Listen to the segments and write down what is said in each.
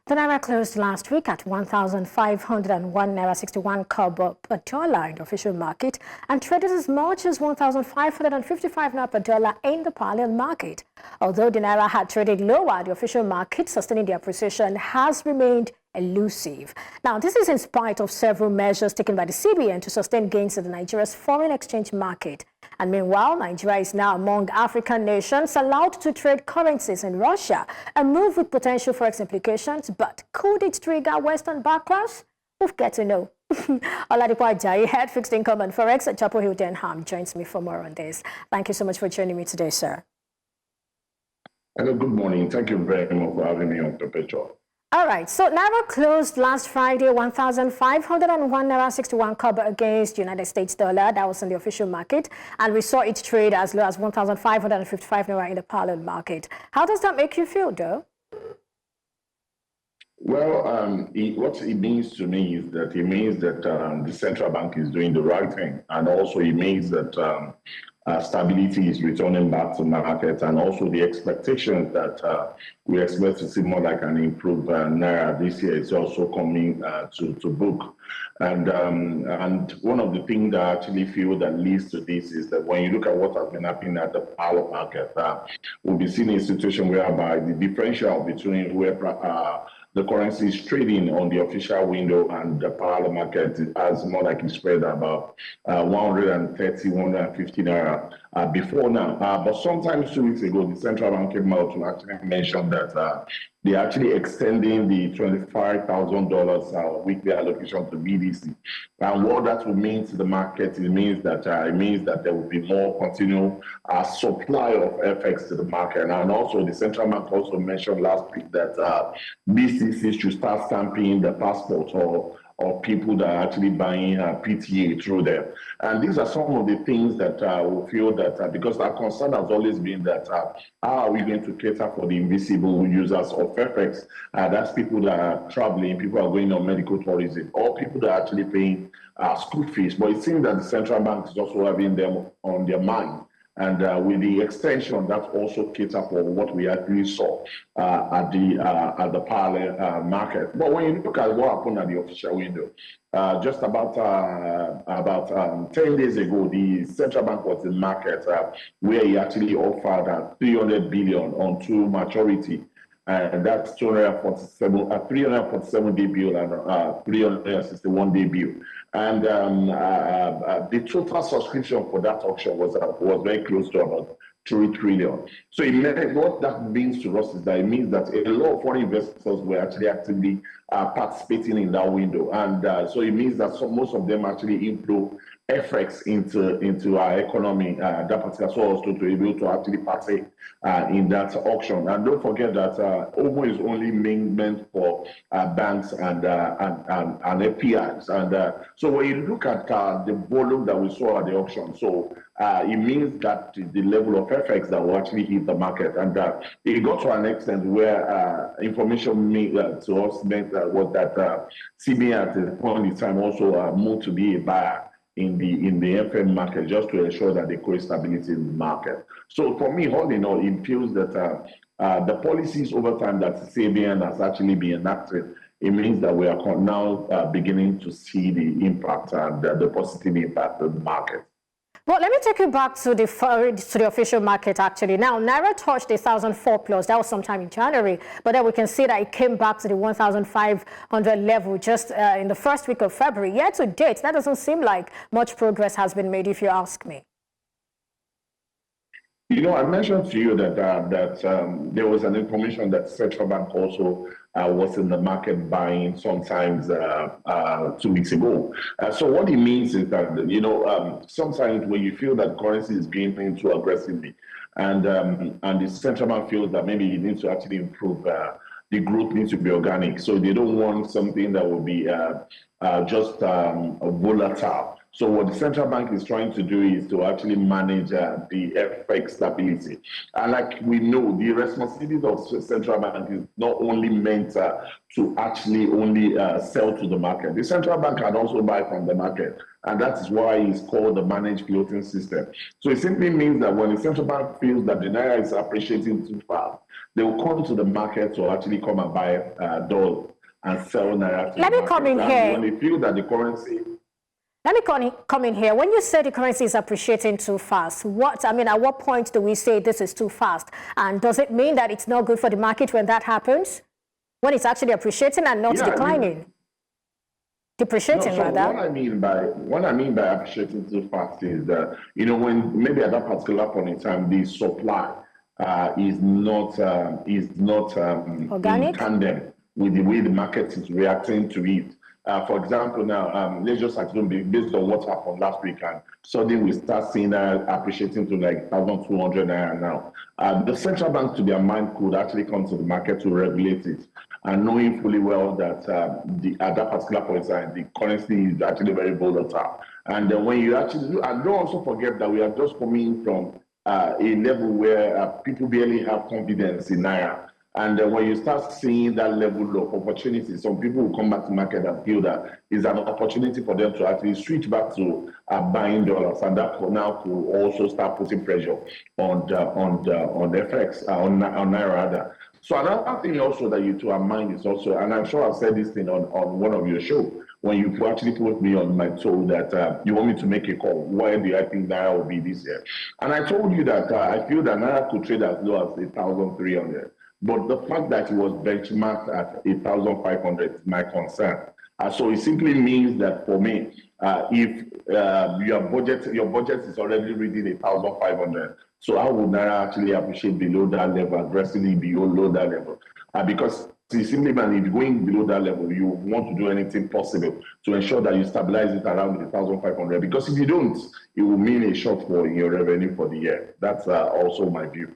The Naira closed last week at 1,501 Naira 61 kobo per dollar in the official market and traded as much as 1,555 Naira per dollar in the parallel market. Although the Naira had traded lower, the official market, sustaining the appreciation, has remained elusive. Now, this is in spite of several measures taken by the CBN to sustain gains in the Nigeria's foreign exchange market. And meanwhile, Nigeria is now among African nations allowed to trade currencies in Russia, a move with potential forex implications. But could it trigger Western backlash? We'll get to know. Oladipo Ajayi, head fixed income and forex at Chapel Hill Denham, joins me for more on this. Thank you so much for joining me today, sir. Hello, good morning. Thank you very much for having me on the picture. All right, so Naira closed last Friday 1,501 Naira 61 kobo against United States dollar. That was in the official market, and we saw it trade as low as 1,555 Naira in the parallel market. How does that make you feel, though? Well, what it means to me is that the central bank is doing the right thing, and also it means that stability is returning back to market, and also the expectations that we expect to see more like an improved Naira this year is also coming to book. And one of the things that I actually feel that leads to this is that when you look at what has been happening at the parallel market, we'll be seeing a situation whereby the differential between where the currency is trading on the official window and the parallel market has more like spread about 130, 150 Naira before now. But sometimes 2 weeks ago, the central bank came out to actually mention that they're actually extending the $25,000 weekly allocation to BDC. And what that will mean to the market, it means that there will be more continual supply of FX to the market. And also the central bank also mentioned last week that BCC should start stamping the passport or people that are actually buying PTA through them. And these are some of the things that we feel that, because our concern has always been that how are we going to cater for the invisible users of FX? That's people that are traveling, people are going on medical tourism, or people that are actually paying school fees. But it seems that the central bank is also having them on their mind. And with the extension, that also cater for what we actually saw at the parallel market. But when you look at what happened at the official window, just about 10 days ago, the central bank was in market where he actually offered 300 billion on to maturity. And that's 347-day bill and 361-day bill. And the total subscription for that auction was very close to about 3 trillion. So what that means to us is that it means that a lot of foreign investors were actually actively participating in that window. And so it means that most of them actually inflow FX into our economy, that particular source to be able to actually partake in that auction. And don't forget that OMO is only meant for banks and APIs. And so when you look at the volume that we saw at the auction, so it means that the level of FX that will actually hit the market. And it got to an extent where information to us meant was that CBN at the point in time also moved to be a buyer in the EFEM market, just to ensure that the core stability in the market. So for me, all in all, it feels that the policies over time that CBN has actually been enacted, it means that we are now beginning to see the impact and the positive impact of the market. Well, let me take you back to the official market, actually. Now, Naira touched 1,004 plus. That was sometime in January. But then we can see that it came back to the 1,500 level just in the first week of February. Yet to date, that doesn't seem like much progress has been made, if you ask me. You know, I mentioned to you that there was an information that central bank also was in the market buying sometimes 2 weeks ago. So what it means is that, you know, sometimes when you feel that currency is being too aggressively, and the central bank feels that maybe it needs to actually improve, the growth needs to be organic. So they don't want something that will be just volatile. So what the central bank is trying to do is to actually manage the FX stability. And like we know, the responsibility of the central bank is not only meant to actually only sell to the market. The central bank can also buy from the market. And that is why it's called the managed floating system. So it simply means that when the central bank feels that the Naira is appreciating too fast, they will come to the market to actually come and buy dollars and sell Naira to Let me come in here. When they feel that the currency... Let me come in here. When you say the currency is appreciating too fast, at what point do we say this is too fast? And does it mean that it's not good for the market when that happens? When it's actually appreciating and not declining? Depreciating, rather. What I mean by appreciating too fast is that, when maybe at that particular point in time, the supply is not organic, in tandem with the way the market is reacting to it. For example, now, let's just assume based on what happened last week, and suddenly we start seeing that appreciating to like 1,200 Naira now. The central bank, to their mind, could actually come to the market to regulate it, and knowing fully well that at that particular point in time, the currency is actually very volatile. And when you actually do, and don't also forget that we are just coming from a level where people barely have confidence in Naira. And when you start seeing that level of opportunity, some people will come back to market and feel that it's an opportunity for them to actually switch back to buying dollars, and that now could also start putting pressure on the FX, on Naira rather. So another thing also that you to our mind is also, and I'm sure I've said this thing on one of your shows, when you actually put me on my toe that you want me to make a call, where do I think Naira will be this year? And I told you that I feel that Naira could trade as low as 1,300. But the fact that it was benchmarked at 1,500 is my concern. So it simply means that for me, if your budget is already reading 1,500, so how would Naira actually appreciate below that level, aggressively below that level? Because it simply means if you're going below that level, you want to do anything possible to ensure that you stabilize it around 1,500. Because if you don't, it will mean a shortfall in your revenue for the year. That's also my view.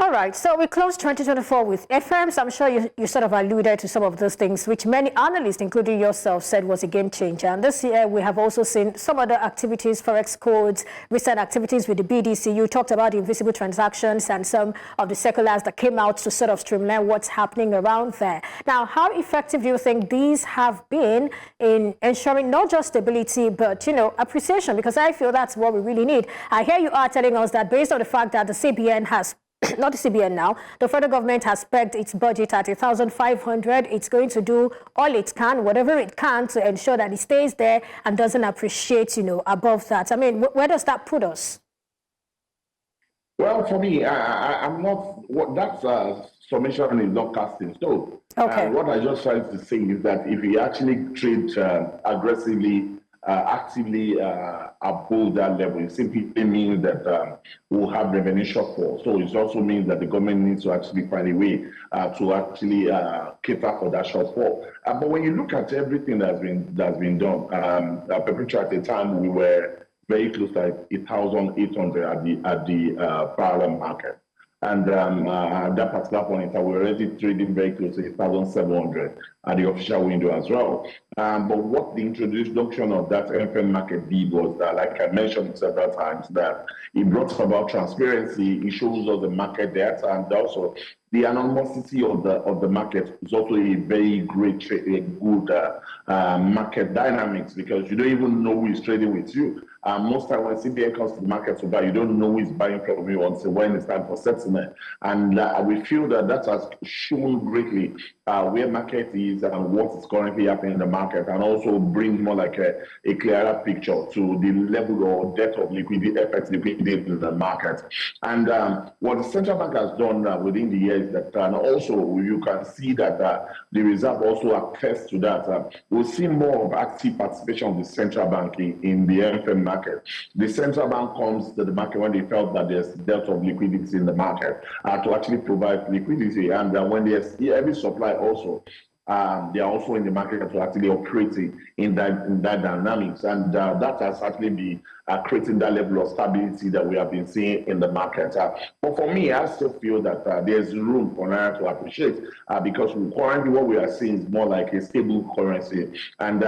All right, so we closed 2024 with EFEMs. I'm sure you sort of alluded to some of those things, which many analysts, including yourself, said was a game changer. And this year, we have also seen some other activities, forex codes, recent activities with the BDC. You talked about the invisible transactions and some of the circulars that came out to sort of streamline what's happening around there. Now, how effective do you think these have been in ensuring not just stability, but, appreciation? Because I feel that's what we really need. I hear you are telling us that based on the fact that the CBN has not the CBN now, the federal government has pegged its budget at 1,500. It's going to do all it can, whatever it can, to ensure that it stays there and doesn't appreciate, above that. I mean, where does that put us? Well, for me, I'm not, that summation is not casting stone. Okay. What I just tried to say is that if we actually trade aggressively, actively above that level, it simply means that we'll have revenue shortfall. So it also means that the government needs to actually find a way to actually cater for that shortfall. But when you look at everything that's been done, perpetually at the time we were very close to 1,800 at the parallel market. And at that particular point in time, we're already trading very close to 1,700 at the official window as well. But what the introduction of that FM market did was that, like I mentioned several times, that it brought about transparency. It shows us the market data, and also the anonymity of the market is also a very great, good market dynamics, because you don't even know who is trading with you. Most time when CBN comes to the market to buy, you don't know who is buying from you until when it's time for settlement. And we feel that has shown greatly where market is and what is currently happening in the market, and also bring more like a clearer picture to the level or depth of liquidity, FX liquidity in the market. And what the central bank has done within the years that, and also you can see that the reserve also attests to that. We'll see more of active participation of the central bank in the FM market. The central bank comes to the market when they felt that there's depth of liquidity in the market to actually provide liquidity, and when there's every supply also, they are also in the market to actually operate in that dynamics, and that has actually been creating that level of stability that we have been seeing in the market. But for me, I still feel that there's room for Naira to appreciate, because currently what we are seeing is more like a stable currency. And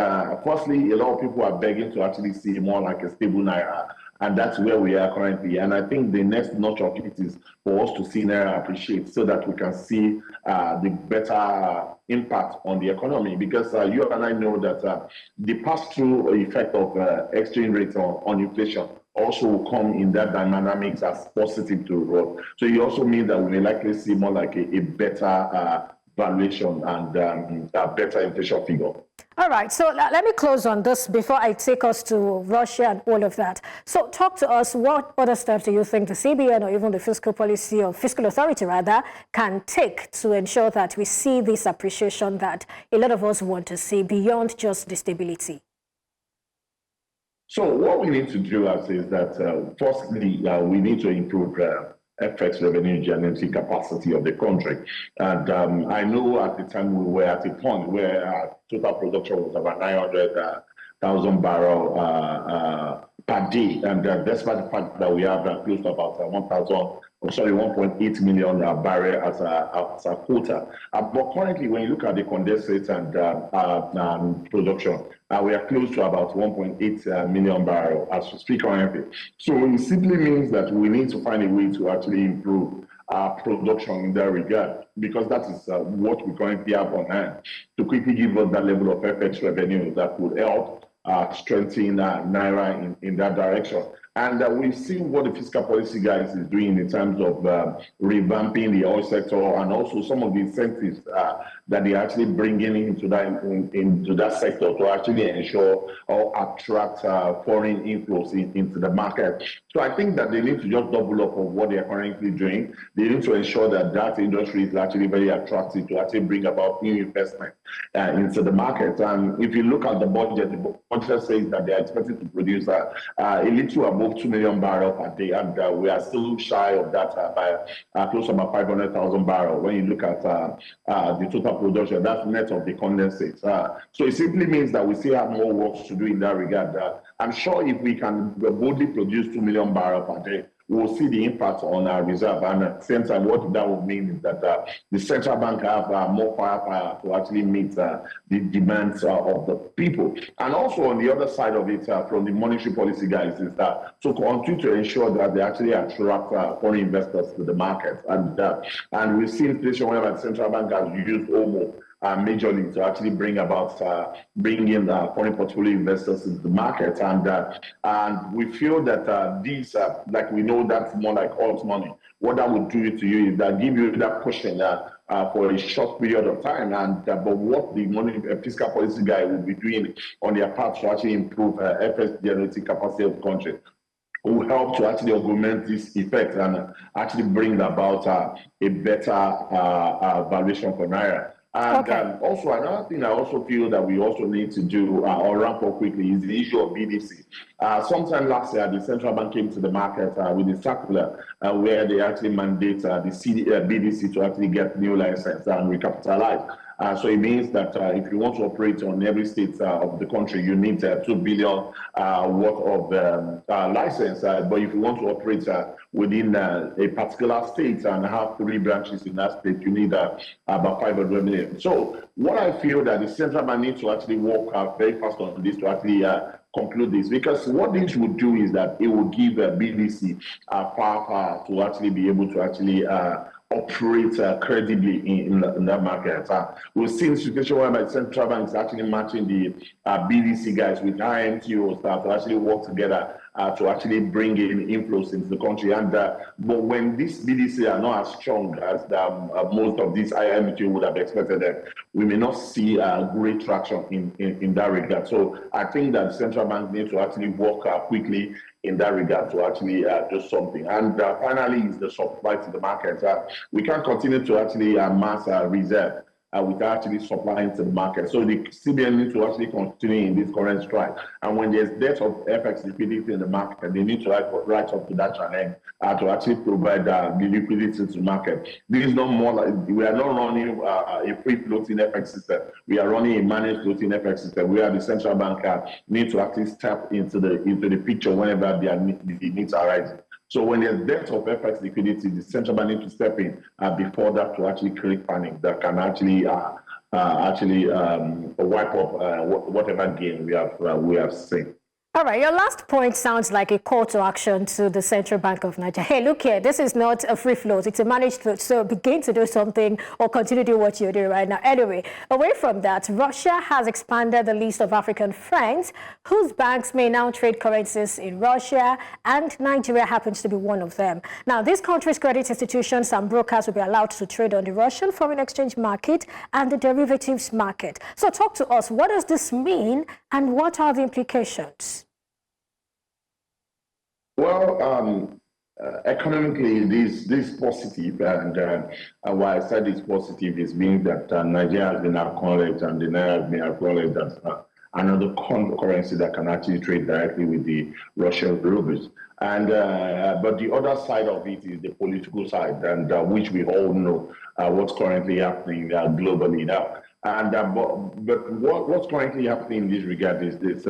firstly, a lot of people are begging to actually see more like a stable Naira. And that's where we are currently. And I think the next notch of it is for us to see Naira appreciate so that we can see the better impact on the economy. Because you and I know that the pass-through effect of exchange rate on inflation also will come in that dynamics as positive to us. So it also means that we may likely see more like a better valuation and a better inflation figure. All right, so let me close on this before I take us to Russia and all of that. So talk to us, what other steps do you think the CBN or even the fiscal policy or fiscal authority rather can take to ensure that we see this appreciation that a lot of us want to see beyond just the stability? So what we need to do is that firstly, we need to improve FX revenue generating capacity of the country. And I know at the time we were at a point where total production was about 900,000 barrels per day. And despite the fact that we have close to about 1.8 million barrels as a quota. But currently, when you look at the condensate and production, we are close to about 1.8 million barrels as we speak currently. So it simply means that we need to find a way to actually improve our production in that regard, because that is what we currently have on hand to quickly give us that level of FX revenue that would help strengthen Naira in that direction. And we've seen what the fiscal policy guys is doing in terms of revamping the oil sector and also some of the incentives that they're actually bringing into that sector to actually ensure or attract foreign inflows into the market. So I think that they need to just double up on what they're currently doing. They need to ensure that that industry is actually very attractive to actually bring about new investment into the market. And if you look at the budget says that they are expected to produce a little above 2 million barrels per day, and we are still shy of that by close to about 500,000 barrels. When you look at the total production, that's net of the condensate. So it simply means that we still have more work to do in that regard. I'm sure if we can boldly produce 2 million barrels per day, we'll see the impact on our reserve. And at the same time, what that would mean is that the central bank have more firepower to actually meet the demands of the people. And also on the other side of it, from the monetary policy guys, is that to continue to ensure that they actually attract foreign investors to the market. And we've seen inflation whereby the central bank has used almost majorly to actually bring in foreign portfolio investors into the market, and we feel that these, like we know that's more like alt money. What that would do to you is that give you that cushion for a short period of time, and but what the money fiscal policy guy will be doing on their part to actually improve FS generating capacity of the country will help to actually augment this effect and actually bring about a better valuation for Naira. And also another thing I also feel that we also need to do or ramp up quickly is the issue of BDC. Sometime last year, the central bank came to the market with a circular where they actually mandate the BDC to actually get new license and recapitalize. So it means that if you want to operate on every state of the country, you need 2 billion worth of license. But if you want to operate within a particular state and have 3 branches in that state, you need about 500 million. So what I feel that the central bank needs to actually work very fast on this to actually conclude this, because what this would do is that it will give BDC power to actually be able to actually operate credibly in that market. We've seen a situation where the central bank is actually matching the BDC guys with IMTOs to actually work together to actually bring in inflows into the country. And but when these BDC are not as strong as most of these IMTO would have expected them, we may not see great traction in that regard. So I think that the central bank needs to actually work quickly in that regard to actually do something. And finally is the supply to the market. We can't continue to actually amass reserve without actually supplying to the market. So the CBN needs to actually continue in this current strike. And when there's dearth of FX liquidity in the market, they need to right up to that challenge to actually provide the liquidity to the market. This is not more like, we are not running a free floating FX system. We are running a managed floating FX system where the central bank need to actually step into the picture whenever the needs arise. So when there's dearth of FX liquidity, the central bank needs to step in before that to actually create panic that can actually wipe up whatever gain we have seen. All right, your last point sounds like a call to action to the Central Bank of Nigeria. Hey, look here, this is not a free float, it's a managed float, so begin to do something or continue to do what you're doing right now. Anyway, away from that, Russia has expanded the list of African friends whose banks may now trade currencies in Russia, and Nigeria happens to be one of them. Now, these countries' credit institutions and brokers will be allowed to trade on the Russian foreign exchange market and the derivatives market. So talk to us, what does this mean and what are the implications? Well, economically, this positive, and why I said it's positive is being that Nigeria has been acknowledged and the Naira has been acknowledged as another currency that can actually trade directly with the Russian rubles. And but the other side of it is the political side, and which we all know what's currently happening globally now. And but what's currently happening in this regard is this.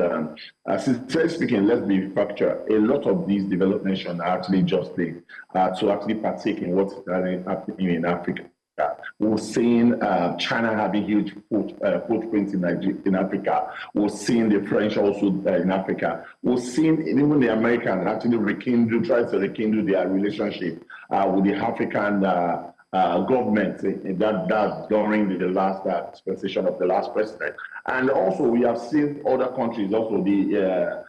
Sincerely speaking, let's be factual. A lot of these developed nations are actually just to actually partake in what's happening in Africa. We're seeing China having huge footprints in Africa. We're seeing the French also in Africa. We're seeing even the Americans actually try to rekindle their relationship with the African government that during the last dispensation of the last president. And also we have seen other countries, also the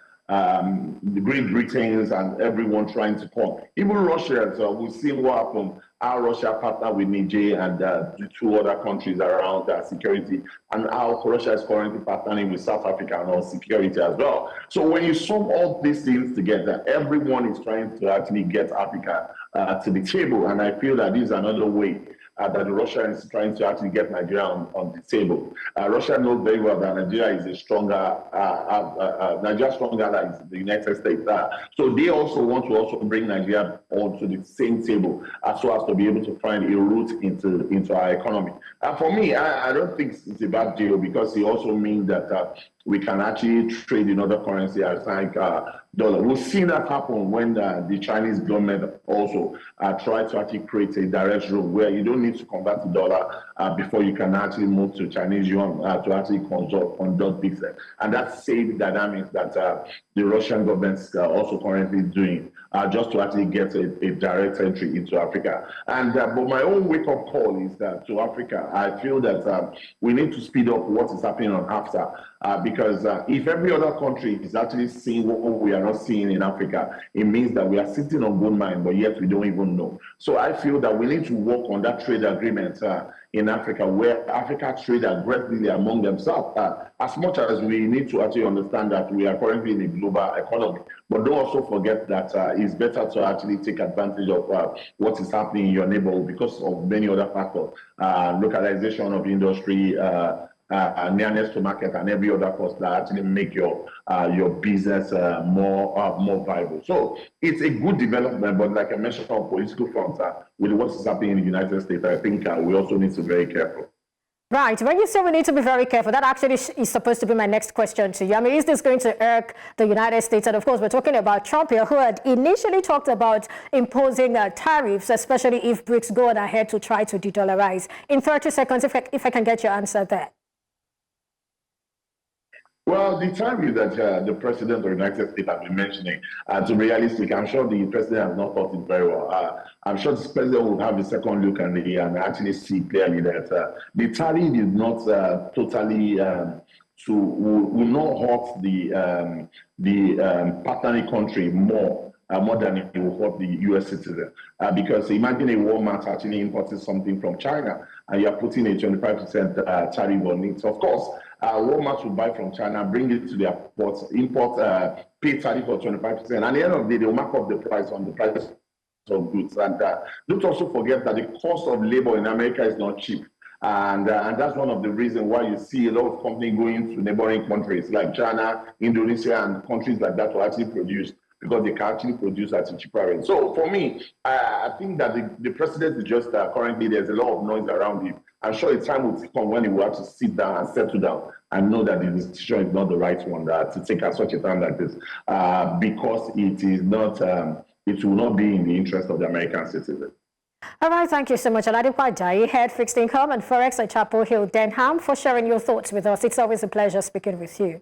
Great Britain's and everyone trying to come. Even Russia, so we've seen what happened. How Russia partnered with Niger and the two other countries around security, and how Russia is currently partnering with South Africa on security as well. So when you sum all these things together, everyone is trying to actually get Africa to the table, and I feel that this is another way that Russia is trying to actually get Nigeria on the table. Russia knows very well that Nigeria is a stronger, Nigeria stronger than the United States. So they also want to also bring Nigeria onto the same table so as to be able to find a route into our economy. For me, I don't think it's a bad deal, because it also means that we can actually trade in other currency as like dollar. We've seen that happen when the Chinese government also tried to actually create a direct route where you don't need to convert to dollar before you can actually move to Chinese yuan to actually conduct business. And that's the same dynamics that the Russian government is also currently doing just to actually get a direct entry into Africa. And but my own wake-up call is that to Africa, I feel that we need to speed up what is happening on NAFTA. Because if every other country is actually seeing what we are not seeing in Africa, it means that we are sitting on gold mine, but yet we don't even know. So I feel that we need to work on that trade agreement in Africa, where Africa trade aggressively among themselves, as much as we need to actually understand that we are currently in a global economy. But don't also forget that it's better to actually take advantage of what is happening in your neighborhood because of many other factors, localization of industry, nearness to market, and every other cost that actually make your business more viable. So it's a good development, but like I mentioned on political front, with what is happening in the United States, I think we also need to be very careful. Right. When you say we need to be very careful, that actually is supposed to be my next question to you. I mean, is this going to irk the United States? And of course, we're talking about Trump here, who had initially talked about imposing tariffs, especially if BRICS go on ahead to try to de-dollarize. In 30 seconds, if I can get your answer there. Well, the tariff that the president of the United States has been mentioning, to be realistic, I'm sure the president has not thought it very well. I'm sure the president will have a second look and actually see clearly that the tariff is not totally will not hurt the partnering country more than it will hurt the U.S. citizen. Because imagine a Walmart actually importing something from China and you're putting a 25% tariff on it. So of course, Walmart will buy from China, bring it to their ports, pay tariff for 25%. And at the end of the day, they'll mark up the price on the price of goods. And don't also forget that the cost of labor in America is not cheap. And that's one of the reasons why you see a lot of companies going to neighboring countries like China, Indonesia, and countries like that to actually produce, because they can actually produce at a cheaper rate. So for me, I think that the president is just currently, there's a lot of noise around him. I'm sure a time will come when he will have to sit down and settle down and know that the decision is not the right one to take at such a time like this, because it is not, it will not be in the interest of the American citizen. All right, thank you so much, Oladipo Ajayi, Head Fixed Income and Forex at Chapel Hill Denham, for sharing your thoughts with us. It's always a pleasure speaking with you.